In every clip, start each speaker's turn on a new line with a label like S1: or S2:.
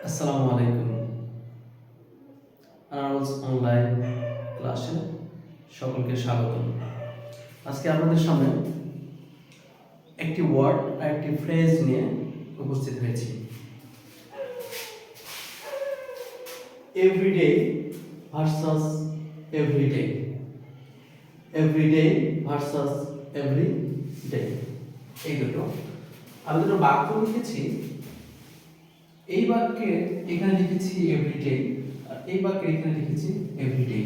S1: আসসালামু আলাইকুম। আনারস অনলাইন ক্লাসে সকলকে স্বাগত। আজকে আপনাদের সামনে একটি ওয়ার্ড আর একটি ফ্রেজ নিয়ে উপস্থিত হয়েছি। Everyday versus everyday, everyday versus everyday, এই দুটো আমি দুটো বাক্য লিখেছি। এই বাক্যে এখানে লিখেছি এভরিডে, আর এই বাক্যে এখানে লিখেছি এভরিডে।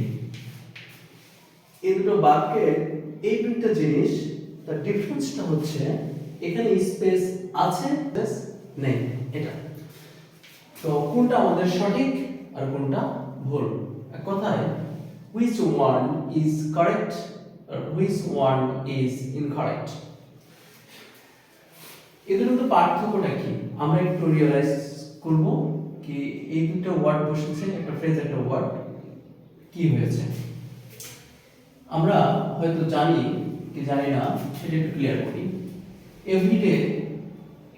S1: এই দুটো বাক্যের এই দুটো জিনিস, তার ডিফারেন্সটা হচ্ছে এখানে স্পেস আছে, স্পেস নেই। এটা তো কোনটা আমাদের সঠিক আর কোনটা ভুল। এক কথায় which one is correct or which one is incorrect। এই দুটো পার্থক্যটা কি আমরা একটু রিয়েলাইজ করব কি এই দুটো ওয়ার্ড বসেছে, একটা ফ্রেজ একটা ওয়ার্ড, কি হয়েছে আমরা হয়তো জানি কি জানি না সেটা একটু ক্লিয়ার করি। এভরিডে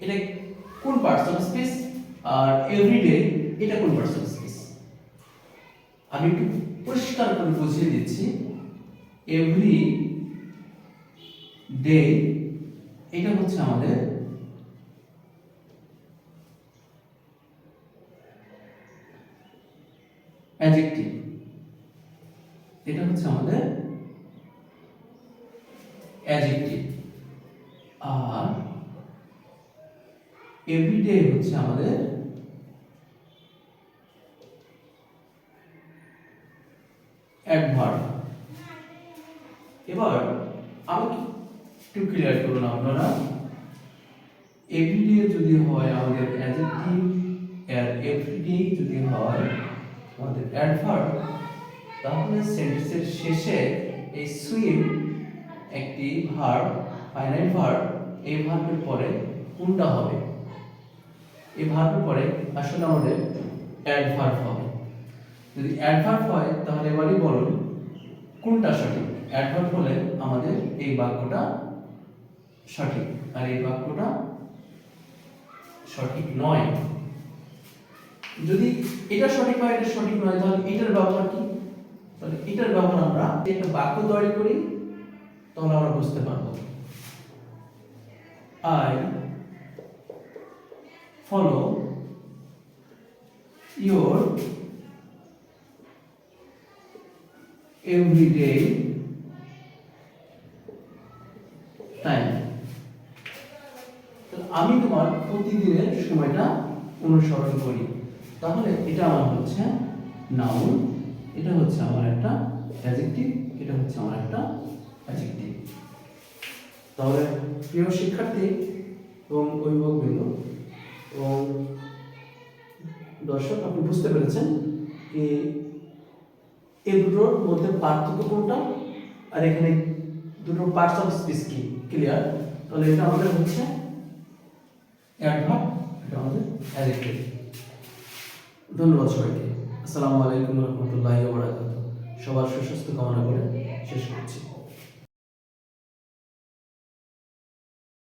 S1: এটা কোন পার্টস অফ স্পেস, আর এভরিডে এটা কোন পার্টস অফ স্পেস। আমি একটু পরিষ্কার করে বুঝিয়ে দিচ্ছি। এভরি ডে এটা হচ্ছে আমাদের অ্যাডজেক্টিভ, এটা হচ্ছে আমাদের অ্যাডজেক্টিভ, আর এভরিডে হচ্ছে আমাদের অ্যাডভার্ব। এবার আমি একটু ক্লিয়ার করুন আপনারা, এভরিডে যদি হয় আমাদের অ্যাডজেক্টিভ, আর এভরিডে যদি হয় আমাদের অ্যাডভার্ব, তাহলে সেন্টেন্সের শেষে এই সুইম একটি ভার্ব, ফাইনাইট ভার্ব, এই ভার্বের পরে কোনটা হবে? এই ভার্বের পরে আসলে আমাদের অ্যাডভার্ব হবে। যদি অ্যাডভার্ব হয় তাহলে এবারই বলুন কোনটা সঠিক। অ্যাডভার্ব হলে আমাদের এই বাক্যটা সঠিক, আর এই বাক্যটা সঠিক নয়। যদি এটা সঠিক হয় এটা সঠিক নয়, তাহলে এটার ব্যবহার কি? তাহলে এটার ব্যবহার আমরা একটা বাক্য তৈরি করি, তাহলে আমরা বুঝতে পারবো। I follow your everyday time। আমি তোমার প্রতিদিনের সময়টা অনুসরণ করি। তাহলে এটা আমার হচ্ছে নাউন, এটা হচ্ছে আমার একটা অ্যাডজেক্টিভ, এটা হচ্ছে আমার একটা অ্যাডজেক্টিভ। তাহলে প্রিয় শিক্ষার্থী এবং অভিভাবকবৃন্দ এবং দর্শক, আপনি বুঝতে পেরেছেন যে এই দুটোর মধ্যে পার্থক্য কোনটা, আর এখানে দুটো পার্টস অফ স্পিচ কি ক্লিয়ার। তাহলে এটা আমাদের হচ্ছে অ্যাডভার্ব, এটা আমাদের অ্যাডজেক্টিভ। ধন্যবাদ সবাইকে। আসসালামু আলাইকুম ওয়া রাহমাতুল্লাহি ওয়া বারাকাতুহু। সবার সুস্বাস্থ্য কামনা করে শেষ করছি।